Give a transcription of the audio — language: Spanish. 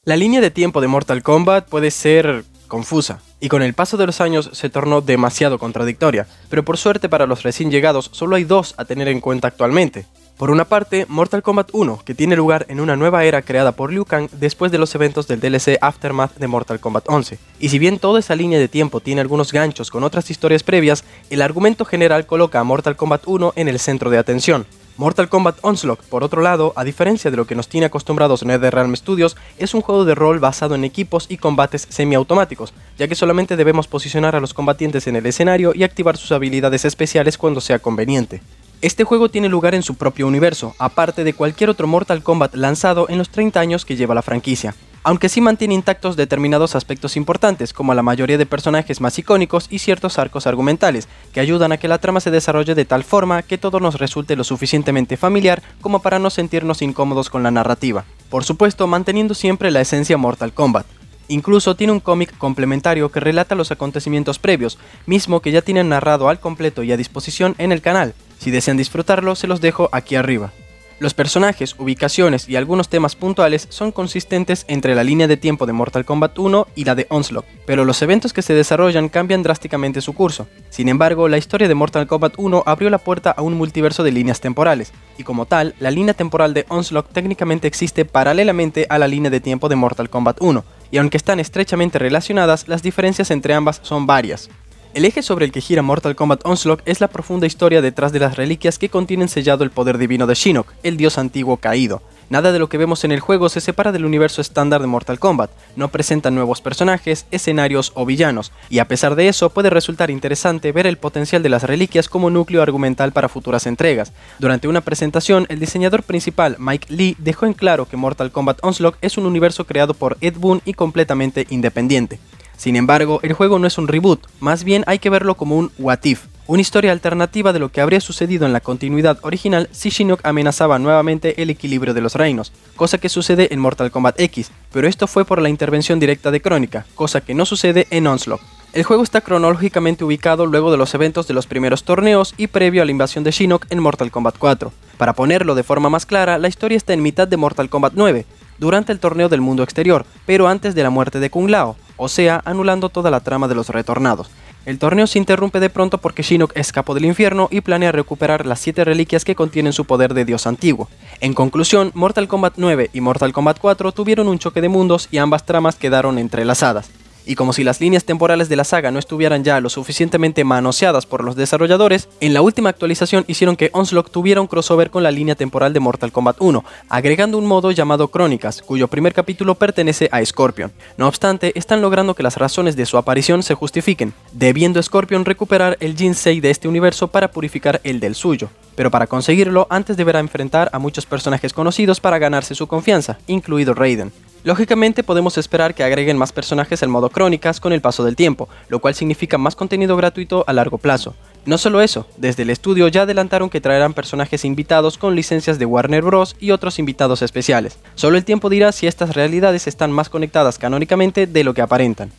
La línea de tiempo de Mortal Kombat puede ser confusa, y con el paso de los años se tornó demasiado contradictoria, pero por suerte para los recién llegados solo hay dos a tener en cuenta actualmente. Por una parte, Mortal Kombat 1, que tiene lugar en una nueva era creada por Liu Kang después de los eventos del DLC Aftermath de Mortal Kombat 11. Y si bien toda esa línea de tiempo tiene algunos ganchos con otras historias previas, el argumento general coloca a Mortal Kombat 1 en el centro de atención. Mortal Kombat Onslaught, por otro lado, a diferencia de lo que nos tiene acostumbrados NetherRealm Studios, es un juego de rol basado en equipos y combates semiautomáticos, ya que solamente debemos posicionar a los combatientes en el escenario y activar sus habilidades especiales cuando sea conveniente. Este juego tiene lugar en su propio universo, aparte de cualquier otro Mortal Kombat lanzado en los 30 años que lleva la franquicia, aunque sí mantiene intactos determinados aspectos importantes, como la mayoría de personajes más icónicos y ciertos arcos argumentales, que ayudan a que la trama se desarrolle de tal forma que todo nos resulte lo suficientemente familiar como para no sentirnos incómodos con la narrativa. Por supuesto, manteniendo siempre la esencia Mortal Kombat. Incluso tiene un cómic complementario que relata los acontecimientos previos, mismo que ya tienen narrado al completo y a disposición en el canal. Si desean disfrutarlo, se los dejo aquí arriba. Los personajes, ubicaciones y algunos temas puntuales son consistentes entre la línea de tiempo de Mortal Kombat 1 y la de Onslaught, pero los eventos que se desarrollan cambian drásticamente su curso. Sin embargo, la historia de Mortal Kombat 1 abrió la puerta a un multiverso de líneas temporales, y como tal, la línea temporal de Onslaught técnicamente existe paralelamente a la línea de tiempo de Mortal Kombat 1, y aunque están estrechamente relacionadas, las diferencias entre ambas son varias. El eje sobre el que gira Mortal Kombat Onslaught es la profunda historia detrás de las reliquias que contienen sellado el poder divino de Shinnok, el dios antiguo caído. Nada de lo que vemos en el juego se separa del universo estándar de Mortal Kombat, no presentan nuevos personajes, escenarios o villanos, y a pesar de eso puede resultar interesante ver el potencial de las reliquias como núcleo argumental para futuras entregas. Durante una presentación, el diseñador principal, Mike Lee, dejó en claro que Mortal Kombat Onslaught es un universo creado por Ed Boon y completamente independiente. Sin embargo, el juego no es un reboot, más bien hay que verlo como un what if, una historia alternativa de lo que habría sucedido en la continuidad original si Shinnok amenazaba nuevamente el equilibrio de los reinos, cosa que sucede en Mortal Kombat X, pero esto fue por la intervención directa de Crónica, cosa que no sucede en Onslaught. El juego está cronológicamente ubicado luego de los eventos de los primeros torneos y previo a la invasión de Shinnok en Mortal Kombat 4. Para ponerlo de forma más clara, la historia está en mitad de Mortal Kombat 9, durante el torneo del mundo exterior, pero antes de la muerte de Kung Lao, o sea, anulando toda la trama de los retornados. El torneo se interrumpe de pronto porque Shinnok escapó del infierno y planea recuperar las 7 reliquias que contienen su poder de dios antiguo. En conclusión, Mortal Kombat 9 y Mortal Kombat 4 tuvieron un choque de mundos y ambas tramas quedaron entrelazadas. Y como si las líneas temporales de la saga no estuvieran ya lo suficientemente manoseadas por los desarrolladores, en la última actualización hicieron que Onslaught tuviera un crossover con la línea temporal de Mortal Kombat 1, agregando un modo llamado Crónicas, cuyo primer capítulo pertenece a Scorpion. No obstante, están logrando que las razones de su aparición se justifiquen, debiendo Scorpion recuperar el Jinsei de este universo para purificar el del suyo. Pero para conseguirlo, antes deberá enfrentar a muchos personajes conocidos para ganarse su confianza, incluido Raiden. Lógicamente podemos esperar que agreguen más personajes al modo Crónicas con el paso del tiempo, lo cual significa más contenido gratuito a largo plazo. No solo eso, desde el estudio ya adelantaron que traerán personajes invitados con licencias de Warner Bros. Y otros invitados especiales. Solo el tiempo dirá si estas realidades están más conectadas canónicamente de lo que aparentan.